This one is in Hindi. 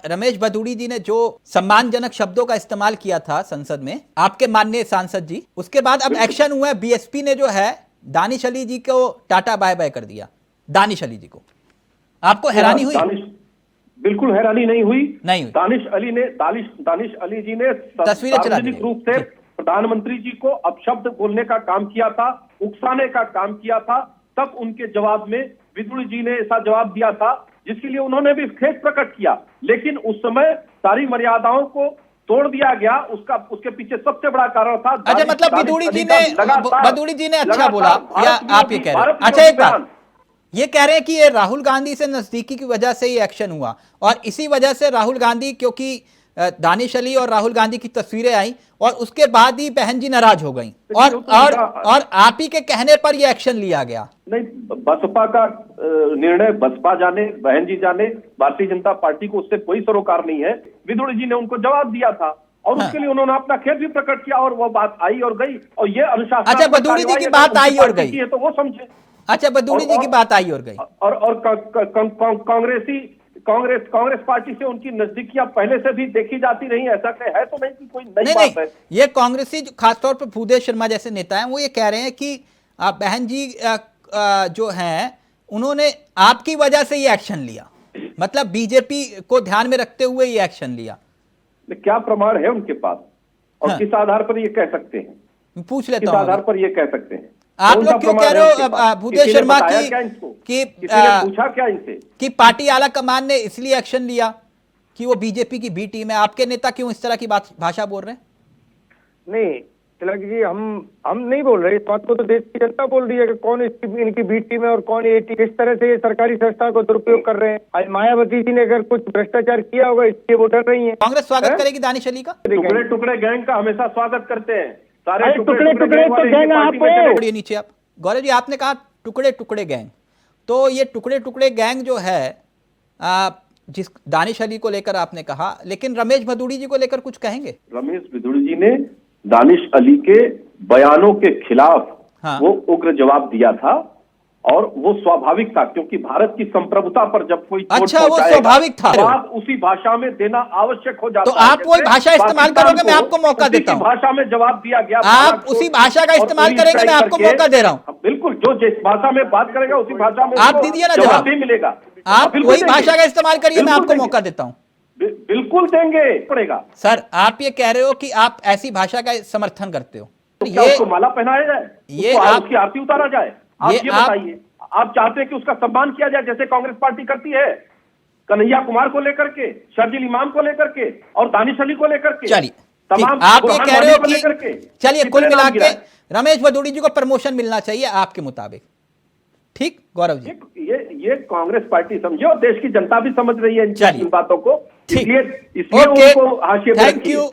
रमेश भदौड़ी जी ने जो सम्मानजनक शब्दों का इस्तेमाल किया था संसद में, आपके माननीय सांसद जी, उसके बाद अब एक्शन हुआ है। बीएसपी ने जो है दानिश अली जी को टाटा बाय बाय कर दिया। दानिश अली जी को आपको हैरानी हुई? बिल्कुल हैरानी नहीं हुई। दानिश अली जी ने तस्वीरें सार्वजनिक रूप से प्रधानमंत्री जी को अपशब्द बोलने का काम किया था, उकसाने का काम किया था। तब उनके जवाब में भदौड़ी जी ने ऐसा जवाब दिया था जिसके लिए उन्होंने भी खेद प्रकट किया, लेकिन उस समय सारी मर्यादाओं को तोड़ दिया गया। उसके पीछे सबसे बड़ा कारण था। अच्छा, मतलब भदौड़ी जी ने अच्छा बोला या आप ये कह रहे हैं? अच्छा, एक बात ये कह रहे हैं कि ये राहुल गांधी से नजदीकी की वजह से ये एक्शन हुआ और इसी वजह से राहुल गांधी, क्योंकि दानिश अली और राहुल गांधी की तस्वीरें आई और उसके बाद ही बहन जी नाराज हो गई और आप ही के कहने पर ये एक्शन लिया गया। नहीं, बसपा का निर्णय बसपा जाने, बहन जी जाने, भारतीय जनता पार्टी को उससे कोई सरोकार नहीं है। भदौड़ी जी ने उनको जवाब दिया था और उसके लिए उन्होंने अपना खेद भी प्रकट किया और वो बात आई और गई। और ये अनुशासन। अच्छा, भदौड़ी जी की बात आई और गई है तो वो समझे। अच्छा, भदौड़ी जी की बात आई और गई। और कांग्रेस पार्टी से उनकी नजदीकियां पहले से भी देखी जाती रही। ऐसा है तो नहीं कि कोई नई बात है। ये कांग्रेसी खासतौर पर भूदेव शर्मा जैसे नेता हैं, वो ये कह रहे हैं कि बहन जी जो हैं उन्होंने आपकी वजह से ये एक्शन लिया, मतलब बीजेपी को ध्यान में रखते हुए ये एक्शन लिया। क्या प्रमाण है उनके पास और किस आधार पर ये कह सकते हैं? पूछ लेता हूं, किस आधार पर ये कह सकते हैं? आप लोग क्यों कह रहे हो भूदेव शर्मा की पूछा क्या इनसे कि पार्टी आला कमान ने इसलिए एक्शन लिया कि वो बीजेपी की बी टीम है? आपके नेता क्यों इस तरह की भाषा बोल रहे हैं? नहीं तिलक जी, हम नहीं बोल रहे। इस बात को तो देश की जनता बोल रही है कि कौन इनकी बी टीम है और कौन ये टीम। किस तरह से ये सरकारी संस्था को दुरुपयोग कर रहे हैं। आज मायावती जी ने अगर कुछ भ्रष्टाचार किया होगा इसलिए वो डर रही है। कांग्रेस स्वागत करेगी दानिश अली का? टुकड़े टुकड़े गैंग का हमेशा स्वागत करते हैं सारे टुकड़े तो गैंग। आप नीचे आप गौरव जी, आपने कहा टुकड़े टुकड़े गैंग, तो ये टुकड़े टुकड़े गैंग जो है जिस दानिश अली को लेकर आपने कहा, लेकिन रमेश भदौड़ी जी को लेकर कुछ कहेंगे? रमेश भदौड़ी जी ने दानिश अली के बयानों के खिलाफ वो उग्र जवाब दिया था और वो स्वाभाविक था, क्योंकि भारत की संप्रभुता पर जब कोई अच्छा वो स्वाभाविक था, तो आप उसी भाषा में देना आवश्यक हो जाता है। तो आप वही भाषा इस्तेमाल करोगे, मैं आपको मौका देता हूं। भाषा में जवाब दिया गया, आप उसी भाषा का इस्तेमाल करेंगे, मैं आपको मौका दे रहा हूं। बिल्कुल, जो जिस भाषा में बात करेगा उसी भाषा में आप दीजिए ना जवाब भी मिलेगा। आप वही भाषा का इस्तेमाल करिए, मैं आपको मौका देता हूं। बिल्कुल देंगे पड़ेगा। सर, आप ये कह रहे हो कि आप ऐसी भाषा का समर्थन करते हो, तो ये उसको माला पहनाया जाए, ये आपकी आरती उतारा जाए? आप ये बताइए, आप चाहते हैं कि उसका सम्मान किया जाए जैसे कांग्रेस पार्टी करती है, कन्हैया कुमार को लेकर के, शर्जील इमाम को लेकर के और दानिश अली को लेकर के? चलिए, तमाम आप ये कह रहे हो कि चलिए कुल मिला के रमेश भदौड़ी जी को प्रमोशन मिलना चाहिए आपके मुताबिक, ठीक गौरव जी? ये कांग्रेस पार्टी समझे और देश की जनता भी समझ रही है इन बातों को, इसलिए उनको हाशिए पे थैंक यू।